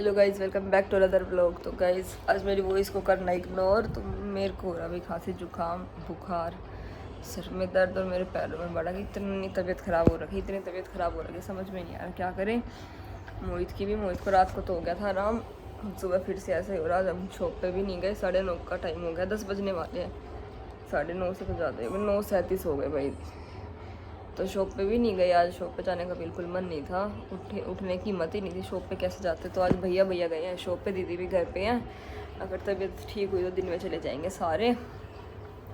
Hello guys, welcome back to another blog. तो guys आज मेरी वॉइस को करना इग्नोर। तो मेरे को हो रहा भी खांसी जुकाम बुखार, सर में दर्द और मेरे पैरों में बड़ा कि इतनी तबीयत ख़राब हो रखी है समझ में नहीं आ रहा क्या करें। मोहित को रात को तो हो गया था आराम, सुबह फिर से ऐसे ही हो रहा। आज हम शॉप पे भी नहीं गए, 9:30 का टाइम हो गया, 10 बजने वाले हैं। 9:30 से तो ज़्यादा है, 9:37 हो गए भाई। तो शॉप पे भी नहीं गए आज, शॉप पे जाने का बिल्कुल मन नहीं था, उठने की हिम्मत ही नहीं थी। शॉप पे कैसे जाते, तो आज भैया गए हैं शॉप पे, दीदी भी घर पे हैं। अगर तबीयत ठीक हुई तो दिन में चले जाएंगे सारे,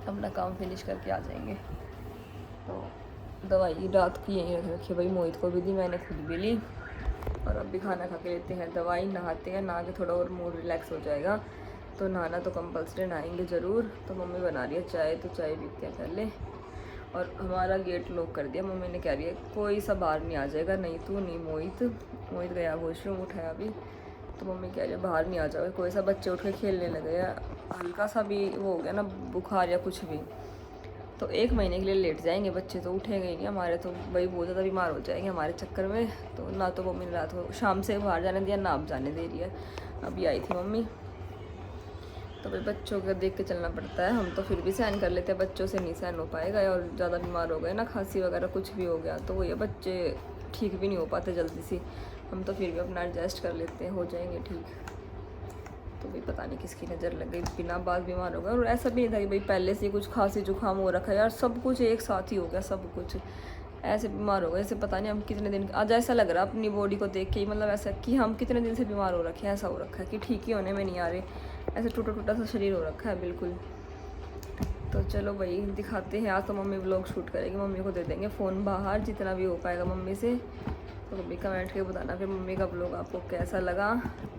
अपना काम फिनिश करके आ जाएंगे। तो दवाई रात की यहीं रख रखी है भाई, मोहित को भी दी, मैंने खुद भी ली। और अब भी खाना खा के लेते हैं दवाई, नहाते हैं, नहा के थोड़ा और मूड रिलैक्स हो जाएगा। तो नहाना तो कंपल्सरी, नहाएंगे ज़रूर। तो मम्मी बना रही है चाय, तो चाय पीते हैं पहले। और हमारा गेट लॉक कर दिया, मम्मी ने कह रही है कोई सा बाहर नहीं आ जाएगा, नहीं तू नहीं मोहित गया वॉशरूम, उठाया अभी। तो मम्मी कह रही है बाहर नहीं आ जाएगा कोई सा, बच्चे उठ के खेलने लगे या हल्का सा भी वो हो गया ना बुखार या कुछ भी, तो 1 महीने के लिए लेट जाएंगे बच्चे, तो उठेंगे ही नहीं हमारे। तो भाई बहुत ज़्यादा बीमार हो जाएंगे हमारे चक्कर में। तो ना तो मम्मी ने रात को शाम से बाहर जाने दिया, ना अब जाने दे रही है। अभी आई थी मम्मी, तो भाई बच्चों को देख के चलना पड़ता है। हम तो फिर भी सहन कर लेते हैं, बच्चों से नहीं सहन हो पाएगा। और ज़्यादा बीमार हो गए ना, खांसी वगैरह कुछ भी हो गया, तो वो ये बच्चे ठीक भी नहीं हो पाते जल्दी से। हम तो फिर भी अपना एडजस्ट कर लेते हैं, हो जाएंगे ठीक। तो भाई पता नहीं किसकी नज़र लग गई, बिना बात बीमार हो गया। और ऐसा भी नहीं था कि भाई पहले से कुछ खांसी जुकाम हो रखा है यार, सब कुछ एक साथ ही हो गया, सब कुछ ऐसे बीमार हो गए जैसे पता नहीं हम कितने दिन। आज ऐसा लग रहा अपनी बॉडी को देख के ही, मतलब ऐसा कि हम कितने दिन से बीमार हो रखे हैं, ऐसा हो रखा है कि ठीक ही होने में नहीं आ रहे, ऐसे टूटा सा शरीर हो रखा है बिल्कुल। तो चलो भाई दिखाते हैं। आज तो मम्मी व्लॉग शूट करेगी, मम्मी को दे देंगे फ़ोन बाहर, जितना भी हो पाएगा मम्मी से। तो मम्मी कमेंट करके बताना फिर मम्मी का व्लॉग आपको कैसा लगा।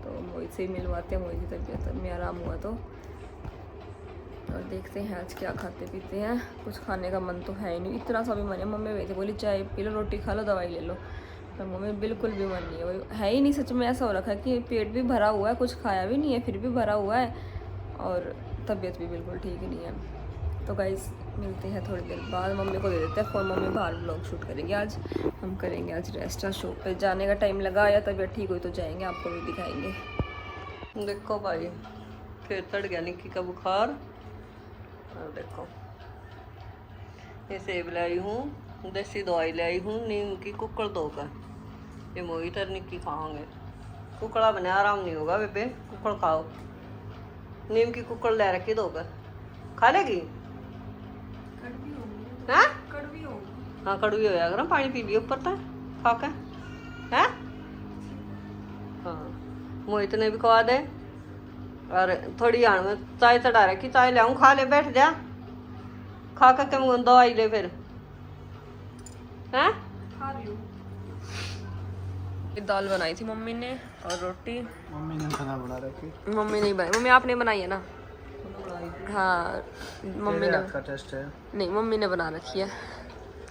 तो मोहित से ही मिलवाते हैं, मोहित की तबीयत में आराम हुआ तो। और देखते हैं आज क्या खाते पीते हैं। कुछ खाने का मन तो है ही नहीं, इतना सा भी मन है। मम्मी वही थी बोली चाय पी लो, रोटी खा लो, दवाई ले लो, पर मम्मी बिल्कुल भी मन नहीं है ही नहीं। सच में ऐसा हो रखा है कि पेट भी भरा हुआ है, कुछ खाया भी नहीं है फिर भी भरा हुआ है, और तबीयत भी बिल्कुल ठीक नहीं है। तो गाइस मिलते हैं थोड़ी देर बाद, मम्मी को दे देते हैं फ़ोन, मम्मी बाहर व्लॉग शूट करेंगे आज। हम करेंगे आज रेस्ट, शॉप पे जाने का टाइम लगा, या तबीयत ठीक हुई तो जाएंगे, आपको भी दिखाएंगे। देखो भाई फिर चढ़ गया निक्की का बुखार। और देखो ये सेब लाई हूँ, देसी दवाई लाई हूँ, नीम की कुकड़ धोकर, ये मोहित और निक्की खाओगे। कुकड़ा बने आराम नहीं होगा बेबे, कुकड़ खाओ। नीम की कुकड़ ले रखी धोकर, खा लेगी। हाँ हाँ कड़वी हो जाएगा, पानी पी लियो ऊपर तक खा के है। हाँ मोहित ने भी खवा दे। और थोड़ी आण में चाय चढ़ा रखी, चाय ले आऊँ, खा ले, बैठ जा, खा कर के दवाई ले फिर हैं। दाल बनाई थी मम्मी ने और रोटी। मम्मी ने खाना बना रखी। मम्मी नहीं बनाई, मम्मी आपने बनाई है ना। हाँ मम्मी ने का टेस्ट है। नहीं, मम्मी ने बना रखी है।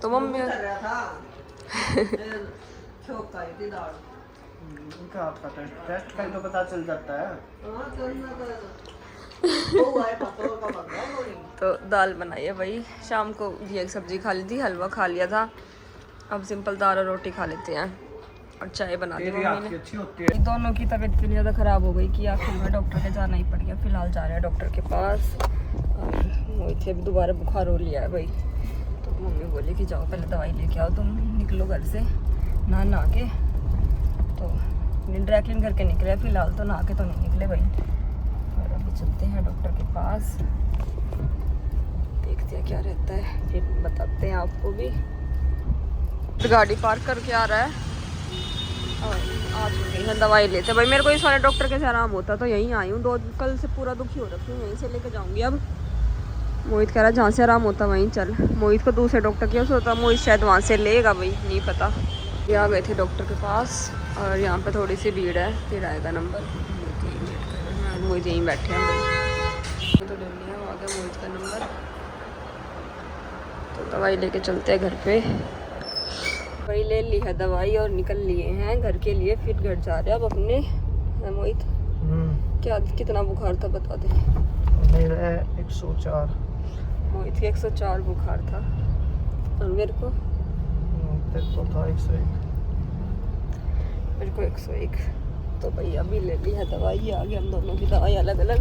तो मम्मी उनका हाथ का टेस्ट का तो पता चल जाता है। तो दाल बनाई है भाई, शाम को घी की सब्जी खा ली थी, हलवा खा लिया था, अब सिंपल दाल और रोटी खा लेते हैं। और चाय बना दी मम्मी ने। अच्छी होती है। दोनों की तबीयत इतनी ज़्यादा ख़राब हो गई कि आखिर में डॉक्टर के जाना ही पड़ गया। फ़िलहाल जा रहे हैं डॉक्टर के पास। और मोहित भी दोबारा बुखार हो लिया है भाई, तो मम्मी बोली कि जाओ पहले दवाई लेके आओ, तुम निकलो घर से नहा के। तो ड्राई क्लीन करके निकले, फ़िलहाल तो नहा के तो नहीं निकले भाई। और अभी चलते हैं डॉक्टर के पास, देखते हैं क्या रहता है, फिर बताते हैं आपको भी। गाड़ी पार्क करके आ रहा है और आ चुके हैं, दवाई लेते भाई। मेरे को इस वाले डॉक्टर के से आराम होता तो यहीं आई हूँ, कल से पूरा दुखी हो रखी हूँ, यहीं से लेके जाऊँगी। अब मोहित कह रहा जहाँ से आराम होता वहीं चल। मोहित को दूसरे डॉक्टर की होता, मोहित शायद वहाँ से लेगा भाई, नहीं पता। ये आ गए थे डॉक्टर के पास, और यहाँ पे थोड़ी सी भीड़ है, फिर आएगा नंबर। मोहित यहीं बैठे हैं भाई, तो ले लिया, आ गया मोहित का नंबर। तो दवाई लेके चलते हैं घर पे। भाई ले ली है दवाई और निकल लिए हैं घर के लिए, फिर घर जा रहे हैं अब अपने। मोहित क्या कितना बुखार था बता दे। मेरा 104। मोहित के 104 बुखार था, और मेरे को तेरे को था 101। मेरे को 101। तो भाई अभी ले ली है दवाई, आ गई हम दोनों की दवाई अलग अलग।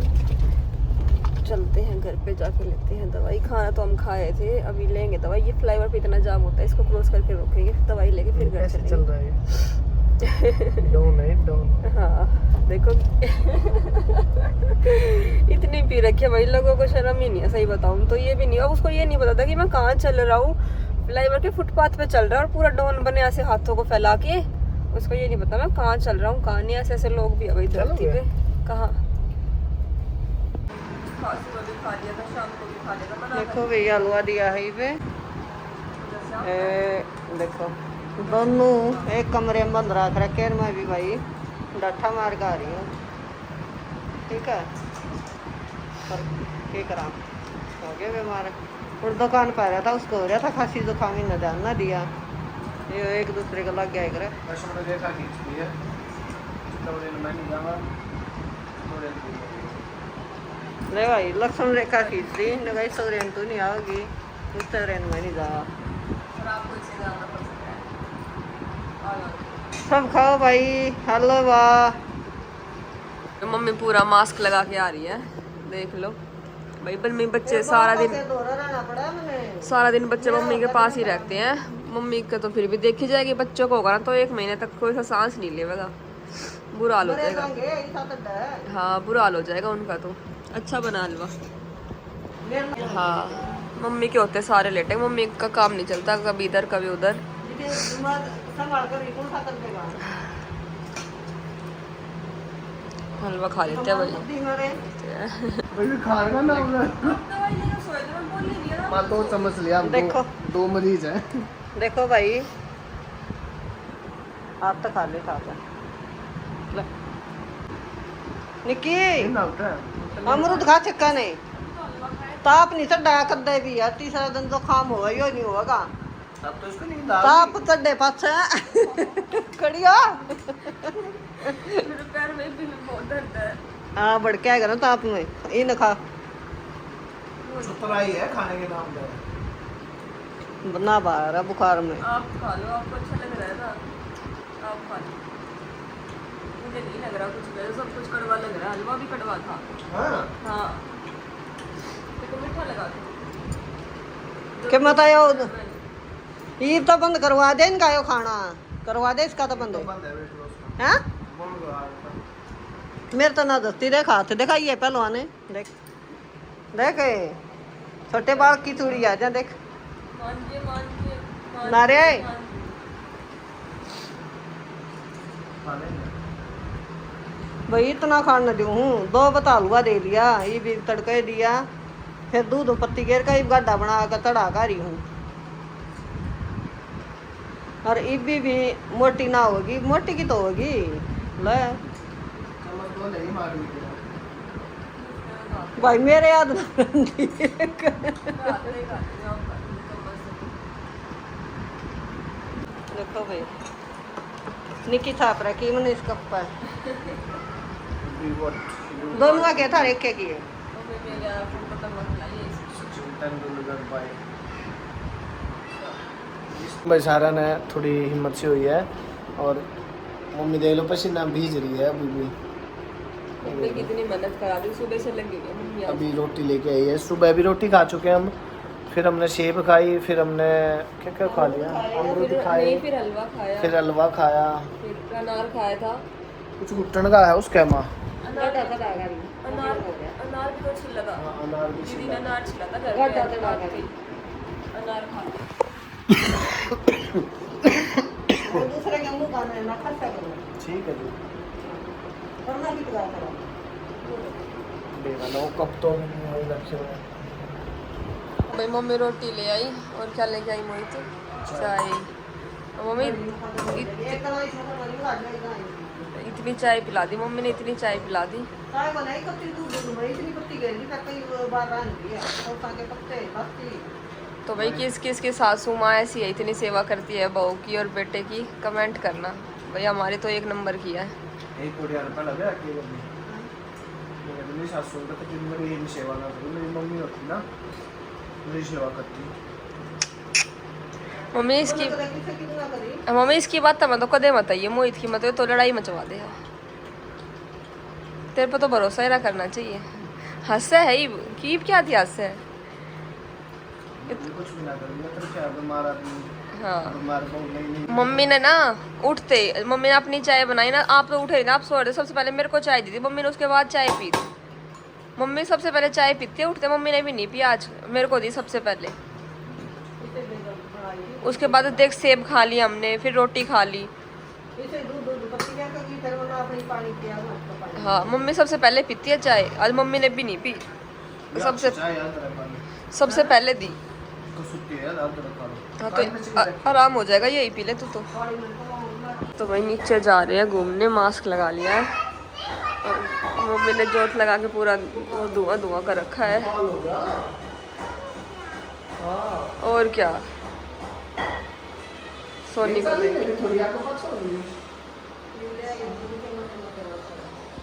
चलते हैं घर पे जाके लेते हैं दवाई। खाना तो हम खाए थे, अभी लेंगे दवाई। ये फ्लाईओवर पे इतना जाम होता है, इसको क्रॉस करके रोकेंगे, दवाई लेके फिर घर कैसे चलेंगे। चल रहा है? डाउन है डाउन। हाँ देखो इतनी पी रखी है भाई, लोगों को शर्म ही नहीं है सही बताऊं तो। ये भी नहीं, अब उसको ये नहीं पता था कि मैं कहाँ चल रहा हूँ। फ्लाईओवर के फुटपाथ पे चल रहा है और पूरा डॉन बने ऐसे हाथों को फैला के। उसको ये नहीं पता मैं कहाँ चल रहा हूँ कहाँ नहीं। ऐसे ऐसे लोग भी है भाई धरती पे। कहाँ सुबह भी खा लिया था, शाम को भी खा लिया था। बना देखो भैया हलवा दिया है पे। देखो दोनों एक कमरे में बंद रख रखे हैं, मैं भी भाई डाठा मार के आ रही हूँ। ठीक है, पर क्या करा, हो गया बीमार। और दुकान पर रहा था, उसको हो रहा था खांसी जुकाम, ही न ध्यान ना दिया, ये एक दूसरे को लग गया करे। वैसे मैंने देखा खींच ली है, थोड़े मैं नहीं जाऊंगा, थोड़े ले भाई लक्ष्मण रेखा खींच ली ने भाई, सौ रेन तो नहीं आओगी, उस रेन में नहीं जा। और आपको इससे ज़्यादा पसंद है। सब खाओ भाई हलवा। तो मम्मी पूरा मास्क लगा के आ रही है, देख लो भाई। मम्मी बच्चे सारा दिन बच्चे मम्मी के पास ही रहते हैं। मम्मी का तो फिर भी देखी जाएगी, बच्चों को होगा ना तो 1 महीने तक कोई सा सांस नहीं लेगा, बुरा हाल हो जाएगा। हाँ बुरा हाल हो जाएगा उनका तो। अच्छा बना हलवा। हाँ मम्मी के होते सारे लेटे, मम्मी का काम नहीं चलता, कभी इधर कभी उधर। हलवा खा लेते हैं भाई। खाएगा ना माँ, 2 चम्मच लिया। देखो। दो मरीज हैं। देखो भाई आप तो खा ले खा ले। निक्की अमरूद खा चक्का नहीं, ताप नहीं चढ़ा कर दे भी यार, तीसरा दिन तो काम होगा यो नहीं होगा। अब तो इसको नहीं ताप चढ़े पास कड़िया मेरे पैर में भी बहुत दर्द है। हाँ बढ़ आएगा ना ताप में, ये न खा चुतराई है खाने के नाम पे। ना बाहर बुखार में। आप खा लो, आपको अच्छा लग रहा है ना, आप खा लो। मुझे नहीं लग रहा कुछ, वैसे सब कुछ कड़वा लग रहा है। हलवा भी कड़वा था। हाँ देखो मीठा लगा था। क्या मत आयो ये तो बंद करवा दे इनका, यो खाना करवा दे इसका तो बंद है। मेरे तो ना दस्ती देखा हाथ दिखाइए पहलवान ने, देख देख छोटे बाल की चूड़ी आ जा देख नारे। भाई इतना खाना दूँ हूँ, 2 बता हलवा दे लिया, ये भी तड़के दिया, फिर दूध पत्ती घेर का गड्ढा बना कर तड़ा कर रही हूँ। और इबी भी मोटी ना होगी, मोटी की तो होगी ले भाई मेरे याद देखो भाई निकी छाप रखी मैंने इस कप पर। दोनों का क्या था, एक के की है। बेचारा ने थोड़ी हिम्मत से हुई है, और मम्मी देख लो पसीना भीज रही है अभी भी। मम्मी कितनी मेहनत करा दी, सुबह से लगी हुई है मम्मी। अभी रोटी लेके आई है, सुबह भी रोटी खा चुके हैं हम, फिर हमने सेब खाई, फिर हमने क्या क्या खा लिया, अमरूद खाए, फिर हलवा खाया, फिर हलवा खाया, फिर अनार खाया था। कुछ घुटन का है उसके माँ। अनार अनार भी तो छिला था। अनार भी दीदी ने अनार छिला था घर पे, अनार खा लिया। दूसरे के मुंह खाना है ना खा सकते। ठीक है जी, करना की तो करो देखा लो कब तो रखे हुए। भाई मम्मी रोटी ले आई, और क्या लेके आई मोहित? चाय। मम्मी इतनी चाय पिला दी मम्मी ने, इतनी चाय पिला दी। चाय बनाई कच्ची दूध में इतनी पत्ती गई थी, कई बार रान दिया और ताके पत्ते बस्ती। तो भाई किस किस की सासू माँ ऐसी है, इतनी सेवा करती है बहू की और बेटे की, कमेंट करना भाई। हमारी तो 1 नंबर की है। एक कोड़ी रुपया लगे अकेले में, मेरी सासू का तो दिन में यही सेवा ना करूँ, मेरी मम्मी होती ना मेरी सेवा करती। मम्मी इसकी बात तो मैं तो कदे मत आइए, मोहित की मत तो लड़ाई मचवा दे। तेरे पे तो भरोसा ही ना करना चाहिए। हंसे है ही कीप क्या थी हंसे। कुछ भी ना करूँगा तो क्या बीमार आदमी हाँ बीमार को नहीं मम्मी ने ना उठते मम्मी ने अपनी चाय बनाई ना, आप तो उठे ना, आप सो रहे सबसे पहले मेरे को चाय दी थी मम्मी ने, उसके बाद चाय पी थी मम्मी। सबसे पहले चाय पीती है उठते, मम्मी ने भी नहीं पी आज, मेरे को दी सबसे पहले। उसके बाद देख सेब खा ली हमने, फिर रोटी खा ली। हाँ मम्मी सबसे पहले पीती है चाय, आज मम्मी ने भी नहीं पी, सबसे पहले दी। हाँ तो आराम हो जाएगा, यही पी ले तू तो भाई नीचे जा रहे हैं घूमने, मास्क लगा लिया है और मम्मी ने जोत लगा के पूरा धुआं धुआं कर रखा है। और क्या सोनी को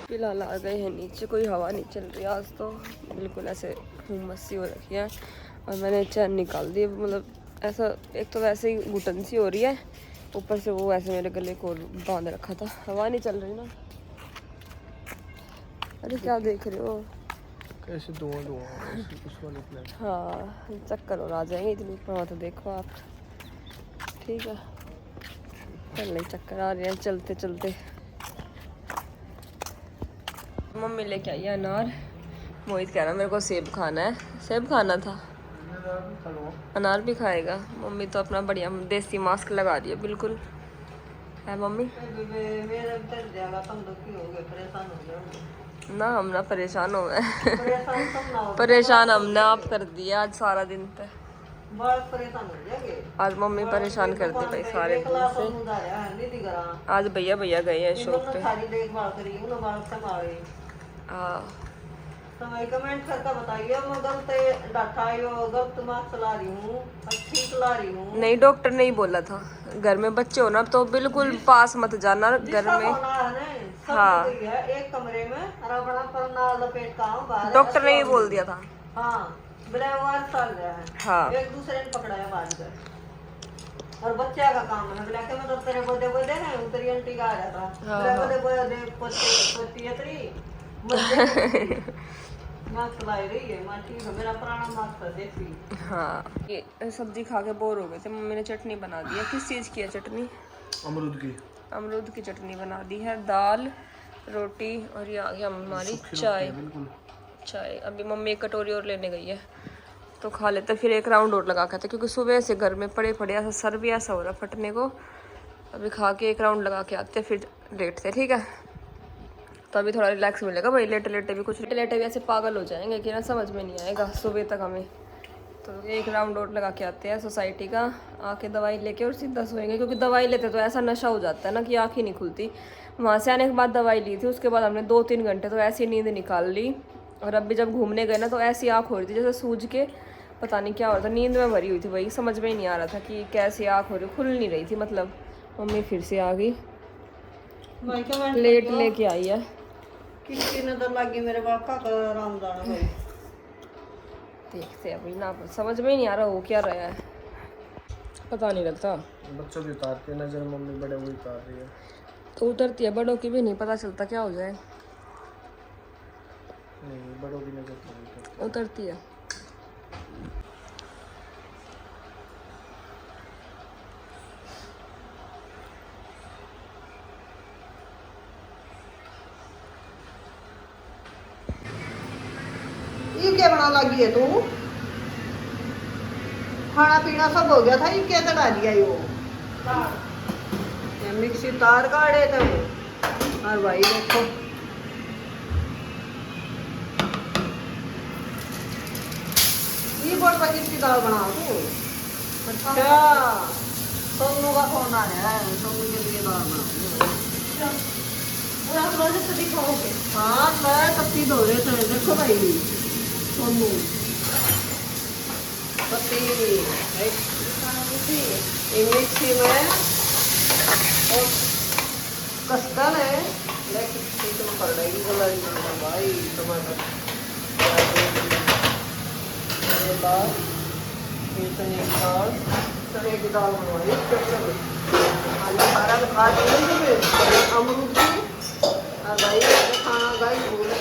फिलहाल आ गए हैं नीचे, कोई हवा नहीं चल रही आज तो, बिल्कुल ऐसे हुम्मस सी हो रखी है। और मैंने चैन निकाल दी, मतलब ऐसा एक तो वैसे ही घुटन सी हो रही है, ऊपर से वो ऐसे मेरे गले को बांध रखा था, हवा नहीं चल रही ना। अरे क्या देख रहे हो कैसे धुआं हाँ चक्कर और आ जाएंगे इतनी ऊपर तो देखो आप। ठीक है चल नहीं चक्कर आ रहे हैं चलते चलते। मम्मी लेके आई है अनार, मोहित कह रहा मेरे को सेब खाना है, सेब खाना था, अनार भी खाएगा। मम्मी तो अपना बढ़िया देसी मास्क लगा रही है बिल्कुल, है मम्मी? ना हम ना परेशान हो गए परेशान हमने आप कर दिया आज सारा दिन पे, आज मम्मी परेशान करती भाई सारे दिन से। आज भैया भैया गए हैं शॉप पे। हाँ कमेंट करके बताइए, मैं गलत डाटा गलत मार्क्स ला रही हूँ, ठीक ला रही हूँ। नहीं डॉक्टर ने ही बोला था घर में बच्चे हो ना तो बिल्कुल पास मत जाना घर में। हाँ एक कमरे में लपेट का डॉक्टर ने ही बोल दिया था। हाँ चल रहा है। हाँ एक दूसरे ने पकड़ाया बाद में, और बच्चा का काम है ब्लैक में तो तेरे बोदे बोदे ना उतरी आंटी का आ रहा था बोदे बोदे पोती अतरी मास्क लाई रही है माटी का, मेरा पुराना मास्क है देसी। हाँ ये सब्जी खा के बोर हो गए थे, मम्मी ने चटनी बना दी है। किस चीज़ की है चटनी? अमरूद की चटनी बना दी है, दाल रोटी और ये आ गया हमारी चाय। चाय अभी मम्मी एक कटोरी और लेने गई है तो खा लेते, फिर एक राउंड और लगा के आते क्योंकि सुबह से घर में पड़े पड़े ऐसा सर भी ऐसा हो रहा फटने को। अभी खा के एक राउंड लगा के आते फिर लेटते, ठीक है? तो अभी थोड़ा रिलैक्स मिलेगा भाई, लेटे लेटे भी कुछ लेटे भी ऐसे पागल हो जाएंगे कि ना समझ में नहीं आएगा सुबह तक हमें। तो एक राउंड और लगा के आते हैं सोसाइटी का, आके दवाई लेके और सीधा सोएंगे क्योंकि दवाई लेते तो ऐसा नशा हो जाता है ना कि आँख ही नहीं खुलती। वहाँ से आने के बाद दवाई ली थी, उसके बाद हमने 2-3 घंटे तो ऐसी नींद निकाल ली। और अभी जब घूमने गए ना तो ऐसी आँख हो रही थी जैसे सूझ के पता नहीं क्या हो रहा था, नींद में भरी हुई थी भाई, समझ में ही नहीं आ रहा था कि कैसी आँख हो रही, खुल नहीं रही थी मतलब। मम्मी फिर से आ गई, प्लेट लेके आई है। किसकी नजर लगी मेरे बापा का रामदाना भाई? देखते हैं अभी ना, समझ में ही नहीं आ रहा वो क्या रहा है, पता नहीं लगता। बच्चों की उतारती है नजर, मम्मी बड़े हुई उतार रही है तो उतरती है, बड़ों की भी नहीं पता चलता क्या हो जाए। नहीं बड़ों की नजर उतरती है। ये क्या बना लगी है तू? खाना पीना सब हो गया था, ये क्या तड़ा दिया वो? ये मिक्सी तार काटे थे और भाई देखो ये बोल पर किसकी दाल बना तू? अच्छा सोनू का फोन आ रहा है, सोनू के लिए दाल बना। पूरा क्लोज से दिखाओगे? हाँ मैं पत्ती धो रहे थे, देखो भाई सोनू पत्ती मिक्सी में और कस्टर्ड है, लेकिन पड़ रही भाई टमाटर चने की दाल बनवाई आज सारा खा अमरूद की और भाई खाना गाई भूल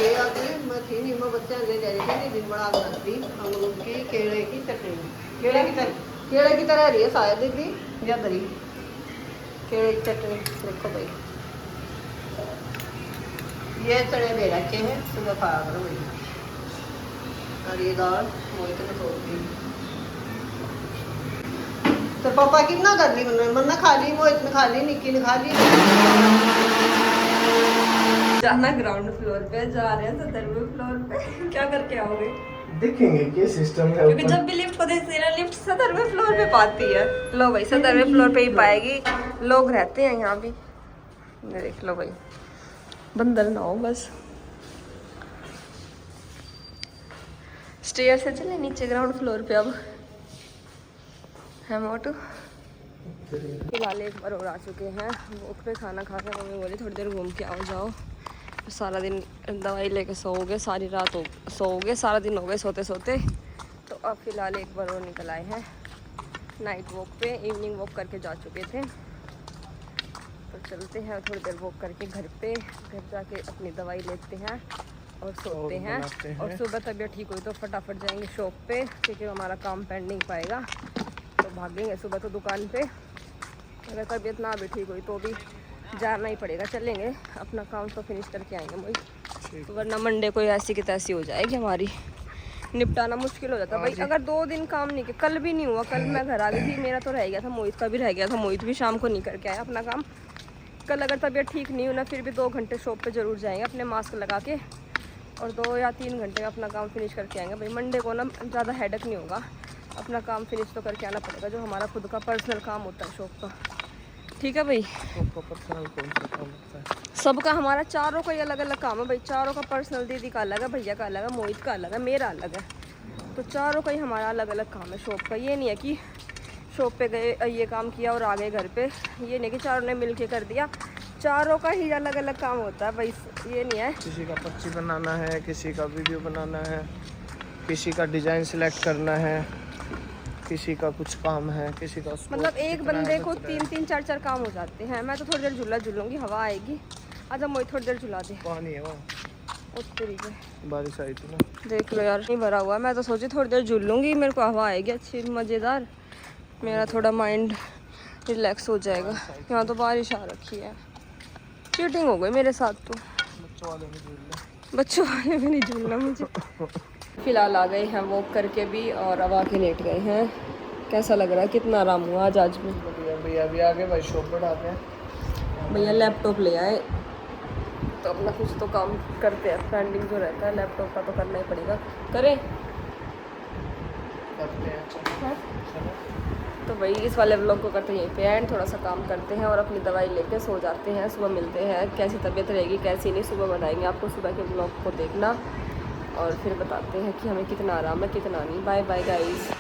बच्चे दे दे रही थी दिन बड़ा बनाती अमरूद की केले की चटनी केले की तरह रही है शायद दीदी या दरी केले की चटनी देखो भाई ये चने दे रखे हैं सुबह खाया करो भाई और ये दाल मोहित ने तोड़ दी तो पापा कितना कर ली मन्ना खा ली मोहित ने खा ली निक्की ने खा ली जाना ग्राउंड फ्लोर पे जा रहे हैं 17वें फ्लोर पे क्या करके आओगे? देखेंगे क्या सिस्टम है क्योंकि ऊपर। जब भी लिफ्ट को देखते हैं ना लिफ्ट 17वें फ्लोर पे पाती है। लो भाई 17वें फ्लोर पे ही पाएगी, लोग रहते हैं यहाँ भी। देख लो भाई बंदर ना हो बस। स्टेयर से चले नीचे ग्राउंड फ्लोर पे अब है मोटू। फिलहाल एक बार और आ चुके हैं वॉक पे, खाना खा कर मम्मी बोली थोड़ी देर घूम के आओ जाओ। सारा दिन दवाई लेके सोओगे, सारी रात हो सोओगे, सारा दिन हो गए सोते सोते। तो अब फिलहाल एक बार और निकल आए हैं नाइट वॉक पे। इवनिंग वॉक करके जा चुके थे तो चलते हैं थोड़ी देर वॉक करके घर पे। घर जाके अपनी दवाई लेते हैं और सोते हैं। और सुबह तबीयत ठीक हुई तो फटाफट जाएंगे शॉप पे क्योंकि हमारा काम पेंडिंग पाएगा तो भागेंगे सुबह तो दुकान पे। अगर तबीयत ना भी ठीक हुई तो भी जाना ही पड़ेगा, चलेंगे अपना काम तो फिनिश करके आएंगे वही। तो वरना मंडे को ऐसी की तैसी हो जाएगी हमारी, निपटाना मुश्किल हो जाता भाई। अगर 2 दिन काम नहीं किया, कल भी नहीं हुआ, कल मैं घर आ गई थी, मेरा तो रह गया था, मोहित का भी रह गया था, मोहित भी शाम को नहीं करके आया अपना काम। कल अगर तबीयत ठीक नहीं हुई ना फिर भी 2 घंटे शॉप पे ज़रूर जाएंगे अपने मास्क लगा के और 2 या 3 घंटे में अपना काम फिनिश करके आएंगे भाई। मंडे को ना ज़्यादा हेडेक नहीं होगा, अपना काम फिनिश तो करके आना पड़ेगा जो हमारा खुद का पर्सनल काम होता है शॉप का। ठीक है भाई, पर्सनल कौन सा काम होता है? सबका हमारा चारों का ही अलग अलग काम है भाई। चारों का पर्सनल, दीदी का अलग है, भैया का अलग है, मोहित का अलग है, मेरा अलग है। तो चारों का ही हमारा अलग अलग काम है शॉप का। ये नहीं है कि शॉप पे गए ये काम किया और आ गए घर पे, ये नहीं कि चारों ने मिल के कर दिया। चारों का ही अलग अलग काम होता है भाई, ये नहीं है। किसी का पर्ची बनाना है, किसी का वीडियो बनाना है, किसी का डिजाइन सिलेक्ट करना है, किसी का कुछ काम है, किसी का मतलब एक बंदे को 3-3 4-4 काम हो जाते हैं। मैं तो थोड़ी देर झूला झूलूंगी, हवा आएगी। आजा मोहित थोड़ी देर झूला दे। पानी है वहाँ, उस तरीके बारिश आई थी ना। देख लो यार नहीं भरा हुआ। मैं तो सोची थोड़ी देर झूल लूँगी, मेरे को हवा आएगी अच्छी मज़ेदार, मेरा थोड़ा माइंड रिलैक्स हो जाएगा। यहाँ तो बारिश आ रखी है, चीटिंग हो गई मेरे साथ तो। बच्चों वाले भी नहीं झूलना मुझे। फिलहाल आ गए हैं वॉक करके भी और अब आके लेट गए हैं। कैसा लग रहा है, कितना आराम हुआ आज में। भैया अभी आगे भाई शॉप पर आते हैं। भैया लैपटॉप ले आए तो अपना कुछ तो काम करते हैं, पेंडिंग जो रहता है लैपटॉप का तो करना ही पड़ेगा। करें करते हैं, चलो। तो भाई इस वाले व्लॉग को करते हैं यहीं पे एंड, थोड़ा सा काम करते हैं और अपनी दवाई लेके सो जाते हैं। सुबह मिलते हैं, कैसी तबीयत रहेगी कैसी नहीं सुबह बताएंगे आपको। सुबह के व्लॉग को देखना और फिर बताते हैं कि हमें कितना आराम है कितना नहीं। Bye bye guys.